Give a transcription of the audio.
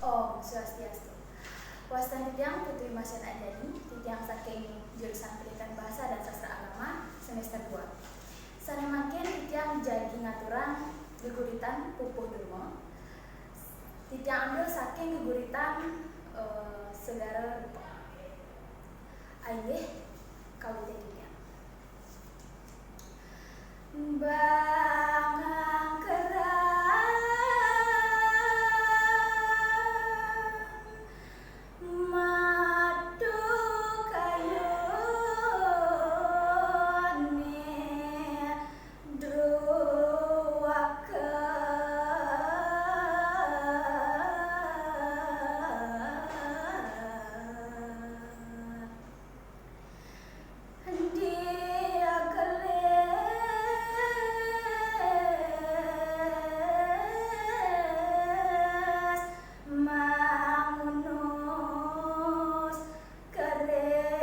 Om Swastiastu. Wastan titiang Putri Masyan Anjani, titiang saking jurusan Pendidikan Bahasa dan Sastra Agama semester 2. Sanemaken titiang jagi ngaturan geguritan pupuh durma. Titiang ambil saking geguritan segara rupa. Aileh kawite titiang. Bangang kerang madu kayune druaken dia geles mangunus keres